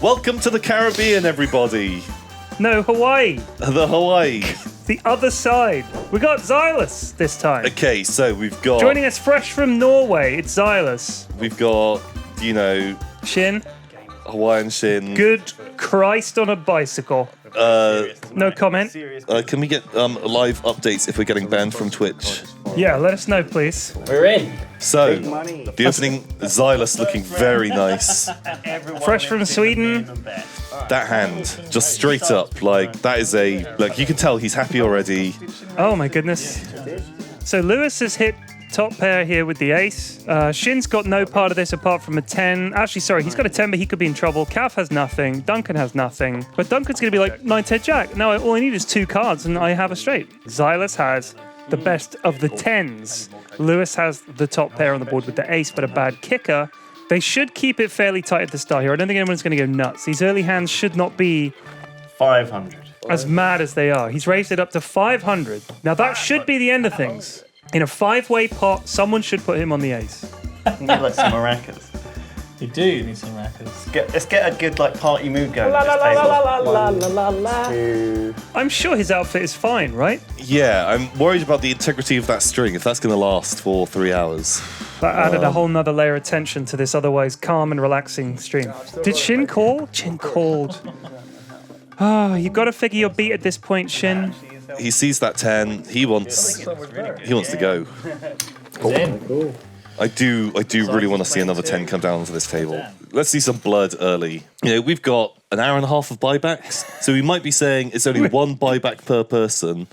Welcome to the Caribbean, everybody. No, Hawaii. The Hawaii. The other side. We got Zylus this time. Okay, so we've got... Joining us fresh from Norway, it's Zylus. We've got, Sjin. Hawaiian Sjin. Good Christ on a bicycle. No comment. Can we get live updates if we're getting banned from Twitch? Yeah, let us know, please. We're in. So, the opening, Zylus looking very nice. Fresh from Sweden. That hand, just straight up, like, that is you can tell he's happy already. Oh my goodness. So Lewis has hit top pair here with the ace. Shin's got no part of this apart from a 10. Actually, sorry, he's got a 10, but he could be in trouble. Caff has nothing. Duncan has nothing. But Duncan's going to be like 9, 10, jack. Now all I need is 2 cards and I have a straight. Zylus has the best of the 10s. Lewis has the top pair on the board with the ace, but a bad kicker. They should keep it fairly tight at the start here. I don't think anyone's going to go nuts. These early hands should not be 500. As mad as they are. He's raised it up to 500. Now that should be the end of things. In a 5-way pot, someone should put him on the ace. You need like some maracas. You do need some maracas. Let's get a good party mood going. I'm sure his outfit is fine, right? Yeah, I'm worried about the integrity of that string, if that's going to last for 3 hours. That added a whole nother layer of tension to this otherwise calm and relaxing stream. Did Sjin call? Sjin called. You've got to figure your beat at this point, Sjin. He sees that 10. He wants to go. Cool. I do really want to see another 10 come down onto this table. Let's see some blood early. We've got an hour and a half of buybacks, so we might be saying it's only 1 buyback per person.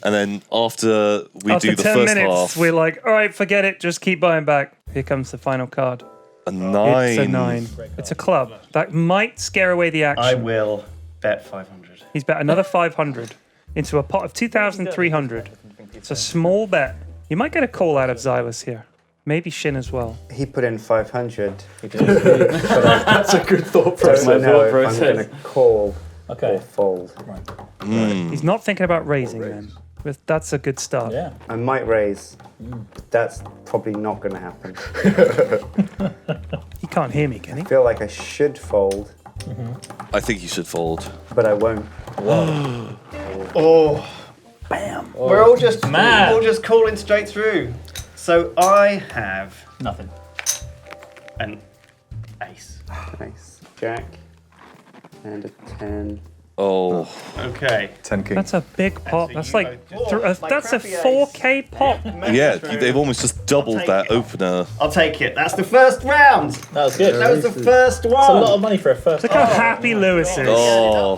And then after we do the 10 first minutes, half, we're like, all right, forget it, just keep buying back. Here comes the final card. a 9. It's a 9. It's a club. That might scare away the action. I will bet 500. He's bet another 500 into a pot of 2,300. It's a small bet. You might get a call out of Zylus here. Maybe Sjin as well. He put in 500. That's a good thought process. I don't know if I'm going to call or fold. He's not thinking about raising then. That's a good start. Yeah. I might raise. That's probably not going to happen. He can't hear me, can he? I feel like I should fold, I think you should fold. but I won't. Oh, bam! We're all just calling straight through. So I have Nothing. an ace. Nice. Jack. And a 10. Oh, Okay. 10 king. That's a big pot. so That's you like both- that's a crappy ace. 4K pot. yeah, they've almost just doubled that opener. I'll take it. That's the first round. That was good. That was the first one. That's a lot of money for a first. Look how happy Lewis is. Oh,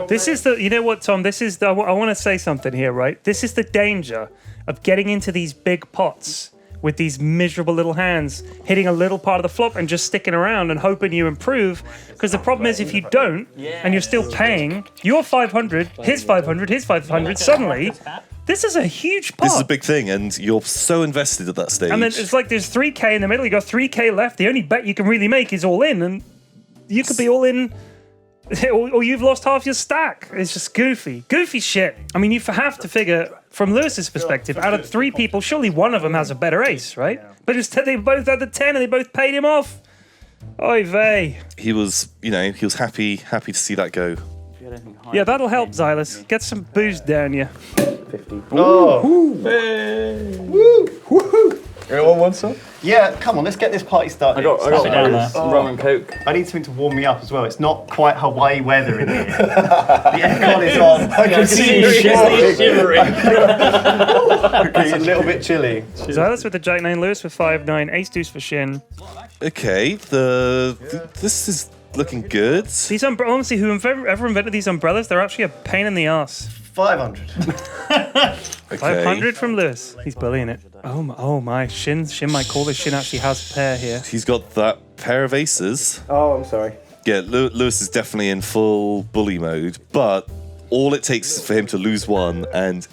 This is the, you know what, Tom? This is the, I want to say something here, right? This is the danger of getting into these big pots with these miserable little hands, hitting a little part of the flop and just sticking around and hoping you improve. Because the problem is, if you don't, and you're still paying your 500, his 500, his 500, suddenly, this is a huge pot. this is a big thing, and you're so invested at that stage. And then it's like there's 3K in the middle, you got 3K left. The only bet you can really make is all in, and you could be all in, or you've lost half your stack. It's just goofy shit. I mean, you have to figure, from Lewis's perspective, out of 3 people, surely one of them has a better ace, right? But instead they both had the 10 and they both paid him off. Oy vey. he was happy to see that go. Yeah, that'll help, Zylus. Get some booze down you. 50. Oh. Anyone want some? Yeah, come on, let's get this party started. I got down there. rum and coke. I need something to warm me up as well. It's not quite Hawaii weather in here. The aircon is on. I can see you shivering. It's a little bit chilly. Zylus with the Jack 9, Lewis with 5-9, Ace Deuce for Sjin. Okay, this is looking good. These honestly, whoever invented these umbrellas, they're actually a pain in the ass. 500. Okay. 500 from Lewis. He's bullying it. Oh my. Sjin might call this. Sjin actually has a pair here. He's got that pair of aces. Oh, I'm sorry. Yeah, Lewis is definitely in full bully mode, but all it takes is for him to lose one and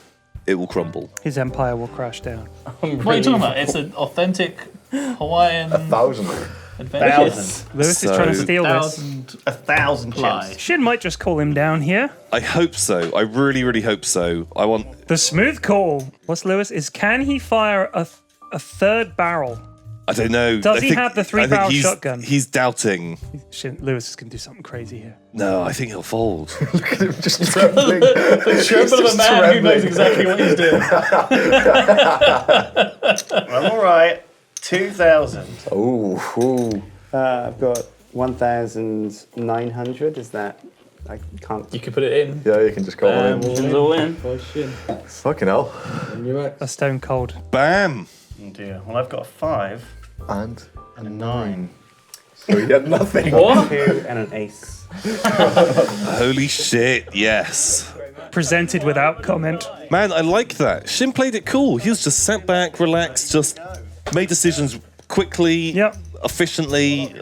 it will crumble. His empire will crash down. What are you talking about? It's an authentic Hawaiian 1,000. adventure. 1,000. Lewis is trying to steal this. 1,000 Ply. chips. Sjin might just call him down here. I hope so. I really, really hope so. I want... The smooth call. What's Lewis? Can he fire a third barrel I don't know. Does I he think- have the I 3-barrel think shotgun? He's doubting. Lewis is going to do something crazy here. No, I think he'll fold. Just trembling. The tremble of a man who knows exactly what he's doing. I'm all right. 2,000. Ooh. I've got 1,900. Is that? I can't. You can put it in. Yeah, you can just call it in. Shin's all in. Fucking hell. A stone cold. Bam! Oh dear. Well, I've got a 5 And and a 9. so you get nothing. What? 2 and an ace. Holy shit, yes. Presented without comment. Man, I like that. Sjin played it cool. He was just sat back, relaxed, just made decisions quickly, Yep. efficiently.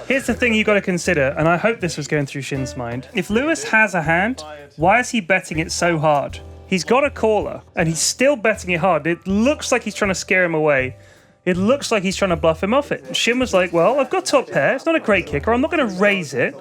Here's the thing you got to consider, and I hope this was going through Shin's mind. If Lewis has a hand, why is he betting it so hard? He's got a caller, and he's still betting it hard. It looks like he's trying to scare him away. It looks like he's trying to bluff him off it. Sjin was like, well, I've got top pair. It's not a great kicker. I'm not going to raise it,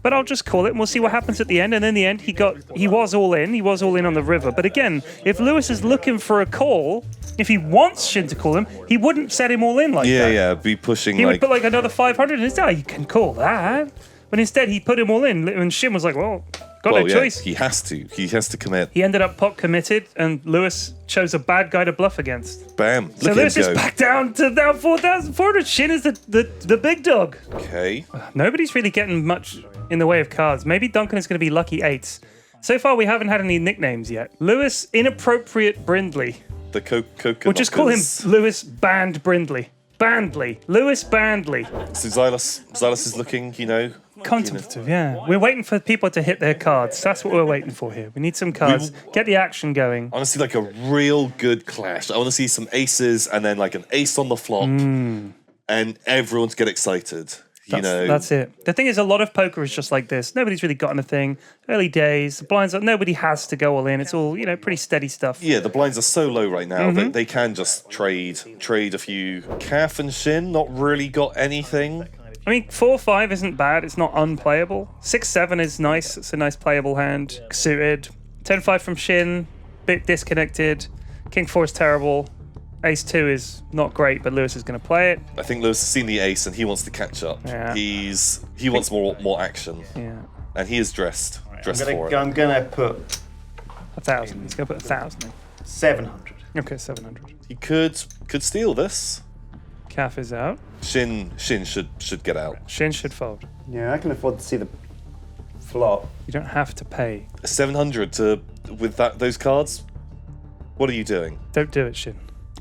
but I'll just call it, and we'll see what happens at the end. And in the end, he was all in. He was all in on the river. But again, if Lewis is looking for a call, if he wants Sjin to call him, he wouldn't set him all in like that. Yeah, be pushing He like. would put like another 500 in his die. You can call that. But instead, he put him all in. And Sjin was like, well, got no choice. He has to. He has to commit. He ended up pot committed, and Lewis chose a bad guy to bluff against. Bam. Look So at Lewis him is go. back down to now 4,400. Sjin is the big dog. Okay. Nobody's really getting much in the way of cards. Maybe Duncan is going to be lucky eights. So far, we haven't had any nicknames yet. Lewis, inappropriate Brindley. The coconut. We'll just call him Lewis Band Brindley. Bandley. Lewis Bandley. So Zylus is looking, Contemplative, yeah. We're waiting for people to hit their cards. That's what we're waiting for here. We need some cards. Get the action going. I want to see like a real good clash. I want to see some aces and then like an ace on the flop, and everyone to get excited. That's it. The thing is, a lot of poker is just like this. Nobody's really got anything. Early days, the blinds. Nobody has to go all in. It's all pretty steady stuff. Yeah, the blinds are so low right now that they can just trade a few. Caff and Sjin not really got anything. I mean, 4-5 isn't bad. It's not unplayable. 6-7 is nice. It's a nice playable hand. Suited. 10-5 from Sjin. Bit disconnected. King 4 is terrible. Ace 2 is not great, but Lewis is going to play it. I think Lewis has seen the ace and he wants to catch up. Yeah. He wants more action, Yeah. and he is dressed for it. I'm gonna put 1,000. He's going to put 1,000 in. 700. Okay, 700. He could steal this. Caff is out. Sjin should get out. Sjin should fold. Yeah, I can afford to see the flop. You don't have to pay. 700 with those cards. What are you doing? Don't do it, Sjin.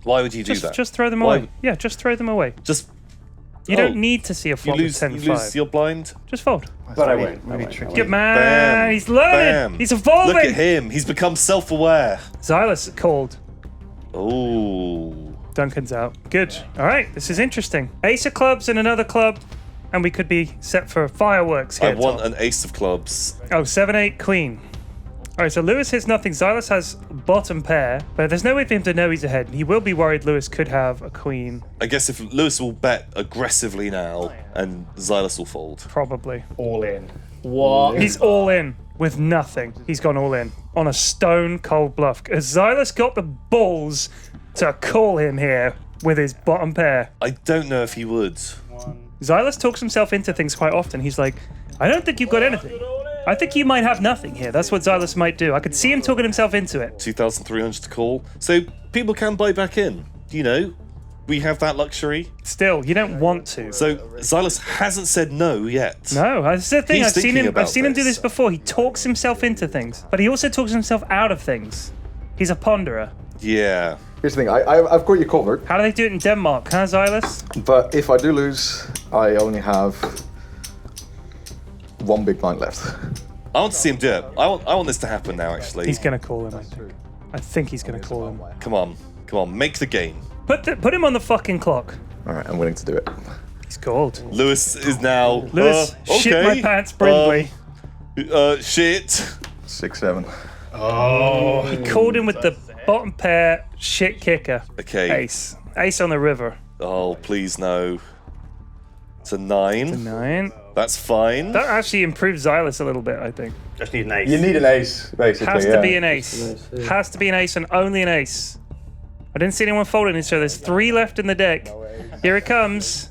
Why would you do that? Just throw them Why- away. Yeah, just throw them away. Just You don't need to see a you flop lose with 10-5. you lose your blind. Just fold. But I won't. Good man. Bam. He's learning. Bam. He's evolving. Look at him. He's become self-aware. Zylus called. Oh. Duncan's out. Good. All right. This is interesting. Ace of clubs and another club, and we could be set for fireworks here. I want Tom. an ace of clubs. Oh, 7-8 queen. All right. So Lewis has nothing. Zylus has bottom pair, but there's no way for him to know he's ahead. He will be worried Lewis could have a queen. I guess if Lewis will bet aggressively now, and Zylus will fold. Probably. All in. What? He's all in with nothing. He's gone all in on a stone cold bluff. Has Zylus got the balls to call him here with his bottom pair? I don't know if he would. Zylus talks himself into things quite often. He's like, I don't think you've got anything. I think you might have nothing here. That's what Zylus might do. I could see him talking himself into it. 2,300 to call. So people can buy back in. We have that luxury. Still, you don't want to. So Zylus hasn't said no yet. No, that's the thing. He's I've seen thinking him. about I've seen him do this. this before. He talks himself into things, but he also talks himself out of things. He's a ponderer. Yeah. Here's the thing, I've got you covered, How do they do it in Denmark, huh, Zylus? but if I do lose, I only have one big blind left. I want to see him do it. I want this to happen now, actually. He's gonna call him. I think he's gonna call him. Come on. Make the game. Put him on the fucking clock. All right, I'm willing to do it. He's called. Lewis is now. Lewis, shit my pants, Brindley. Shit. 6-7. He called him with the bottom pair shit kicker. Okay. Ace on the river. Oh, please no. It's a 9. 9. That's fine. That actually improves Zylus a little bit, I think. Just need an ace. You need an ace, basically. Has to be an ace. Has to be an ace and only an ace. I didn't see anyone folding, so there's 3 left in the deck. Here it comes.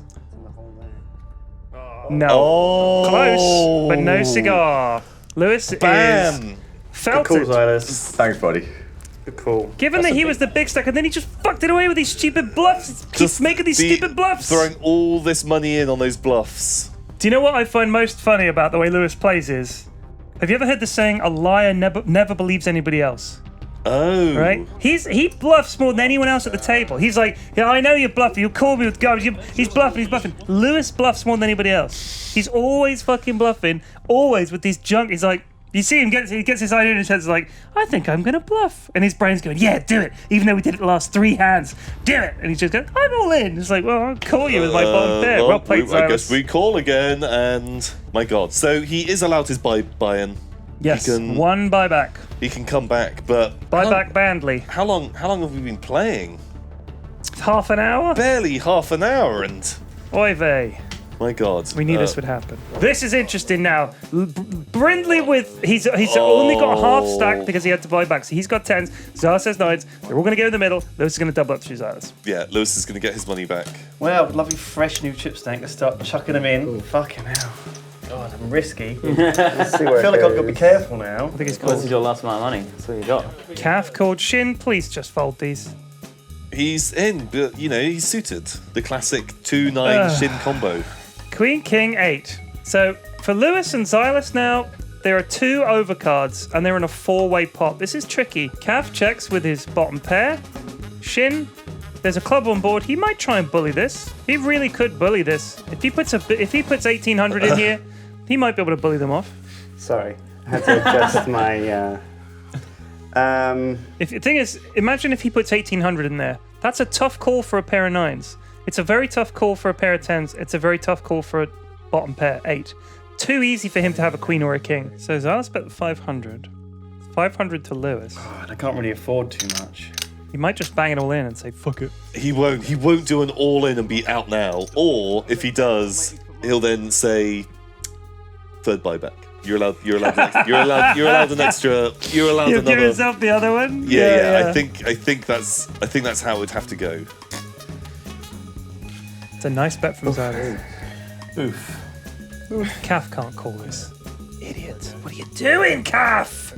No. Oh. Close, but no cigar. Lewis Bam. is felt Cool, it. Zylus. Thanks, buddy. Good call. Given that he was the big stack, and then he just fucked it away with these stupid bluffs. Keeps Just making these stupid bluffs. Throwing all this money in on those bluffs. Do you know what I find most funny about the way Lewis plays is, have you ever heard the saying, a liar never believes anybody else? Oh. Right? He bluffs more than anyone else at the table. He's like, yeah, I know you're bluffing. You call me with garbage. He's bluffing. Lewis bluffs more than anybody else. He's always fucking bluffing. Always with these junk. He's like, you see him, he gets this idea in his head. It's like, I think I'm going to bluff. And his brain's going, yeah, do it. Even though we did it the last 3 hands. Do it. And he's just going, I'm all in. It's like, well, I'll call you with my bottom pair. Well played, I Zylus. guess we call again, and my God. So he is allowed his buy-in. Yes, He can, 1 buyback. he can come back, but Buyback Bandley. How long have we been playing? Half an hour? Barely half an hour, and Oy vey. my God. We knew this would happen. This is interesting now. Brindley with he's only got half stack because he had to buy back. So he's got 10s. Zara says 9s. They're all going to go in the middle. Lewis is going to double up 2 Zaras. Yeah, Lewis is going to get his money back. Well, lovely fresh new chip stank to start chucking them in. Ooh. Fucking hell. God, I'm risky. I See where feel like I've got to be careful now. I think he's This called is your last amount of money. That's what you got. Caff called Sjin. Please just fold these. He's in, but he's suited. The classic 2-9 Sjin combo. Queen, King, 8. So for Lewis and Zylus now, there are 2 overcards and they're in a 4-way pot. This is tricky. Caff checks with his bottom pair. Sjin, there's a club on board. He might try and bully this. He really could bully this. If he puts 1800 in here, he might be able to bully them off. Sorry, I had to adjust my. If the thing is, imagine if he puts 1800 in there. That's a tough call for a pair of 9s. It's a very tough call for a pair of 10s. It's a very tough call for a bottom pair, 8. Too easy for him to have a queen or a king. So Zylus bet 500. 500 to Lewis. God, I can't really afford too much. He might just bang it all in and say, fuck it. He won't do an all-in and be out now. Or if he does, he'll then say 3rd buyback. You're allowed an extra. You're allowed You another. give yourself the other one? Yeah. I think that's how it would have to go. It's a nice bet from Zylus. Oof. Caff can't call this. Idiot. What are you doing, Caff?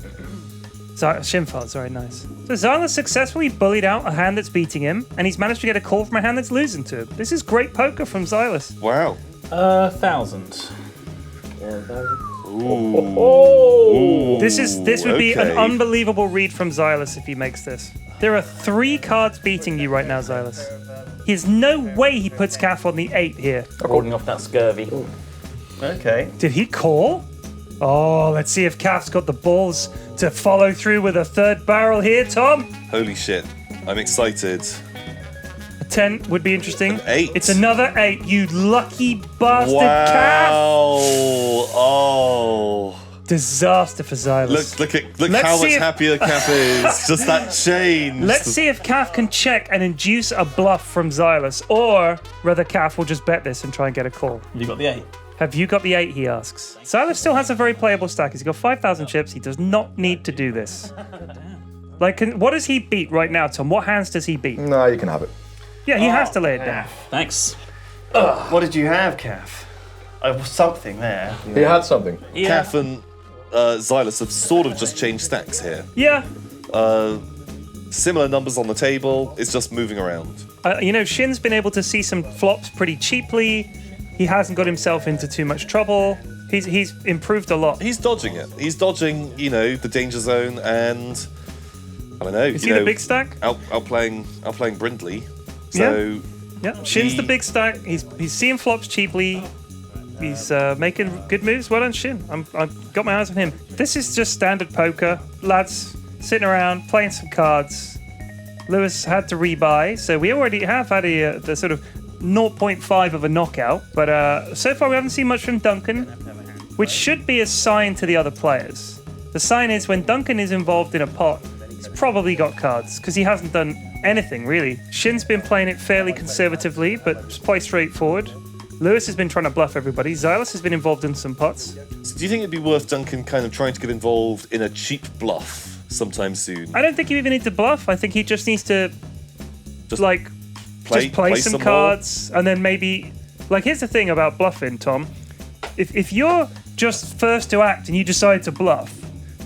Sjin folds, very nice. So Zylus successfully bullied out a hand that's beating him, and he's managed to get a call from a hand that's losing to him. This is great poker from Zylus. Wow. 1,000. This would be an okay. unbelievable read from Zylus if he makes this. There are 3 cards beating you right now, Zylus. There's no way he puts Caff on the 8 here. Holding off that scurvy. Okay. Did he call? Oh, let's see if Caff's got the balls to follow through with a 3rd barrel here, Tom. Holy shit. I'm excited. A 10 would be interesting. An 8. It's another 8, you lucky bastard, Wow. Caff. Oh. Disaster for Zylus. Look Let's how see much if- happier Caff is. Just that change. Let's see if Caff can check and induce a bluff from Zylus, or whether Caff will just bet this and try and get a call. You got the 8. Have you got the 8, he asks. Zylus still has a very playable stack. He's got 5,000 chips. He does not need to do this. Like, what does he beat right now, Tom? What hands does he beat? No, you can have it. Yeah, he has to lay it down. Thanks. What did you have, Caff? Something there. He had something. Caff and Zylus have sort of just changed stacks here. Yeah. Similar numbers on the table. It's just moving around. Shin's been able to see some flops pretty cheaply. He hasn't got himself into too much trouble. He's improved a lot. He's dodging it. He's dodging, the danger zone, and I don't know. Is he the big stack? Outplaying Brindley. So Yeah. Shin's the big stack. He's seeing flops cheaply. He's making good moves. Well done, Sjin. I've got my eyes on him. This is just standard poker. Lads sitting around, playing some cards. Lewis had to rebuy, so we already have had the sort of 0.5 of a knockout. But so far we haven't seen much from Duncan, which should be a sign to the other players. The sign is when Duncan is involved in a pot, he's probably got cards, because he hasn't done anything, really. Shin's been playing it fairly conservatively, but it's quite straightforward. Lewis has been trying to bluff everybody. Zylus has been involved in some pots. So do you think it'd be worth Duncan kind of trying to get involved in a cheap bluff sometime soon? I don't think you even need to bluff. I think he just needs to Just play some cards, and then maybe. Like, here's the thing about bluffing, Tom. If you're just first to act and you decide to bluff,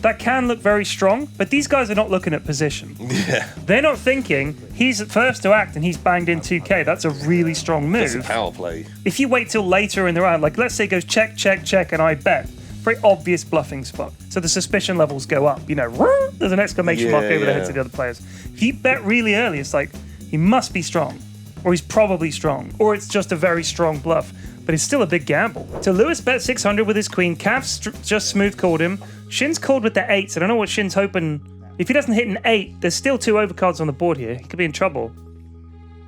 that can look very strong, but these guys are not looking at position. Yeah. They're not thinking he's first to act and he's banged in 2k. That's a really strong move. It's a power play. If you wait till later in the round, like let's say it goes check, check, check, and I bet, very obvious bluffing spot. So the suspicion levels go up. You know, there's an exclamation mark over the heads of the other players. If you bet really early, it's like, he must be strong, or he's probably strong, or it's just a very strong bluff. But it's still a big gamble. So Lewis bet 600 with his queen. Caff's just smooth called him. Shin's called with the 8s. I don't know what Shin's hoping. If he doesn't hit an 8, there's still 2 overcards on the board here. He could be in trouble.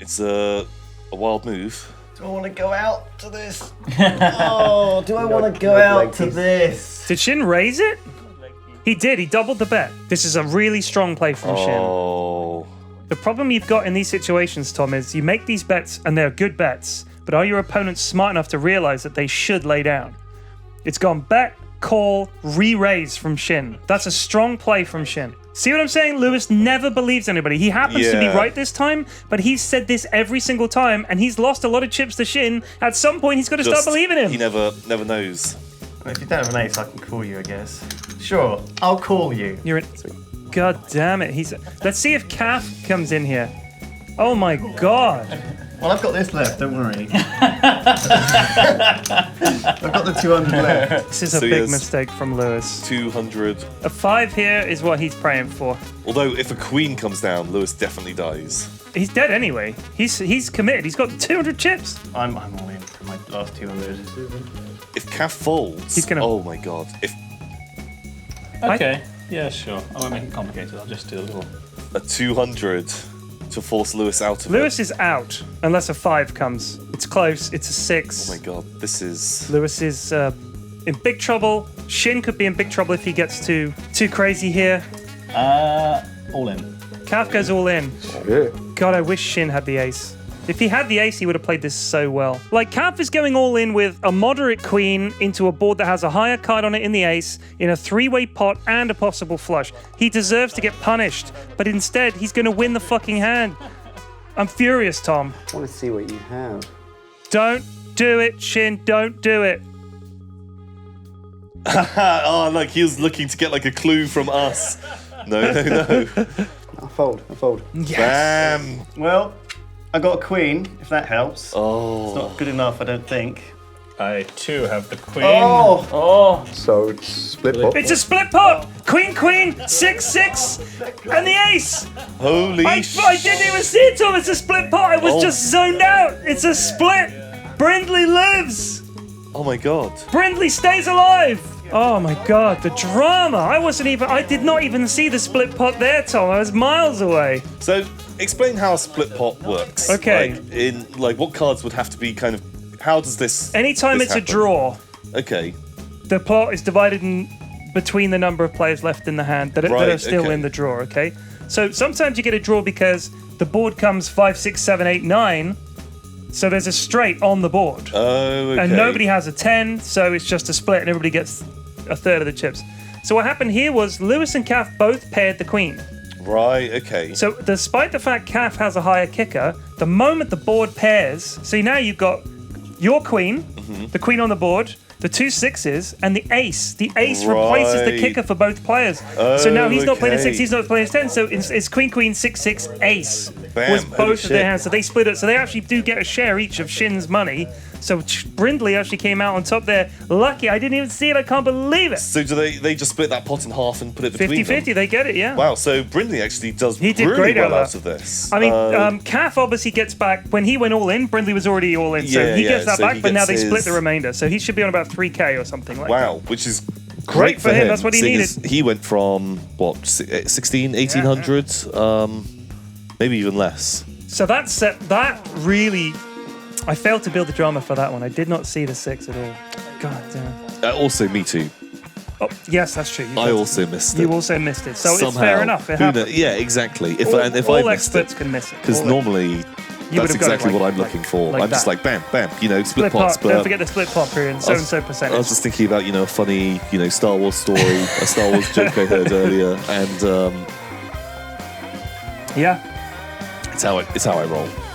It's a wild move. Do I want to go out to this? Oh, do I want to go out to this? Did Shin raise it? He did. He doubled the bet. This is a really strong play from Shin. Oh. The problem you've got in these situations, Tom, is you make these bets and they're good bets, but are your opponents smart enough to realize that they should lay down? It's gone bet, call, re-raise from Shin. That's a strong play from Shin. See what I'm saying? Lewis never believes anybody. He happens to be right this time, but he's said this every single time, and he's lost a lot of chips to Shin. At some point, he's got to start believing him. He never knows. If you don't have an ace, I can call you, I guess. Sure, I'll call you. You're in. God damn it. Let's see if Caff comes in here. Oh my god. Well, I've got this left, don't worry. I've got the 200 left. This is a big mistake from Lewis. 200. A 5 here is what he's praying for. Although, if a queen comes down, Lewis definitely dies. He's dead anyway. He's committed. He's got 200 chips. I'm all in for my last 200. If Caff folds, he's gonna... oh my god. Okay, yeah, sure. I won't make it complicated. I'll just do a little... A 200 to force Lewis out of Lewis it. is out unless a 5 comes. It's close. It's a 6. Oh my god, this is... Lewis is in big trouble. Shin could be in big trouble if he gets too crazy here. All in. Caff goes all in. Yeah. God, I wish Shin had the ace. If he had the ace, he would have played this so well. Like, Caff is going all in with a moderate queen into a board that has a higher card on it in the ace, in a 3-way pot and a possible flush. He deserves to get punished, but instead, he's going to win the fucking hand. I'm furious, Tom. I want to see what you have. Don't do it, Shin. Don't do it. Oh, like he was looking to get like a clue from us. No. I'll fold. Yes. Bam. Well, I got a queen, if that helps. Oh. It's not good enough, I don't think. I too have the queen. Oh! So it's split pot. It's a split pot. Queen, 6, and the ace. Holy I didn't even see it, Tom. It's a split pot. I was just zoned out. It's a split. Brindley lives. Oh my god. Brindley stays alive. Oh my god, the drama. I did not even see the split pot there, Tom. I was miles away. So, explain how a split pot works. Okay. Like what cards would have to be kind of... How does this... Anytime this it's happen? a draw, Okay. the pot is divided between the number of players left in the hand that are still okay. in the draw, okay? So sometimes you get a draw because the board comes 5, 6, 7, 8, 9. So there's a straight on the board. Oh, okay. And nobody has a 10, so it's just a split and everybody gets a third of the chips. So what happened here was Lewis and Caff both paired the queen. Right, okay. So despite the fact Caff has a higher kicker, the moment the board pairs, see now you've got your queen, the queen on the board, the 2 6s, and the ace. The ace replaces the kicker for both players. So now he's not playing a 6, he's not playing a 10, so it's queen, 6, 6, ace. Bam. Was Holy both of their shit. hands. So they split it. So they actually do get a share each of Shin's money. So Brindley actually came out on top there. Lucky, I didn't even see it. I can't believe it. So do they just split that pot in half and put it between 50-50, them? they get it, yeah. Wow, so Brindley actually does He did really great well out out of this. I mean, Caff obviously gets back. When he went all in, Brindley was already all in. So Yeah, he yeah, gets that so back, he but now gets they split his- the remainder. So he should be on about 3k or something like that. Wow, which is Great for him, that's what he seeing needed. as He went from, what, 16, 1800? Maybe even less. So that really, I failed to build the drama for that one. I did not see the 6 at all. God damn. Also, me too. Oh, yes, that's true. I also missed it. You also missed it. So Somehow. it's fair enough. It Who happens. knows? Yeah, exactly. If all I missed experts it, can miss it. because All normally You that's would've got it exactly like- what I'm looking for. like I'm just that. like bam, bam, split Split pots. pot. But Don't forget the split pot period. So and so I percentage. was just thinking about a funny Star Wars story, a Star Wars joke I heard earlier, and Yeah. It's how I roll.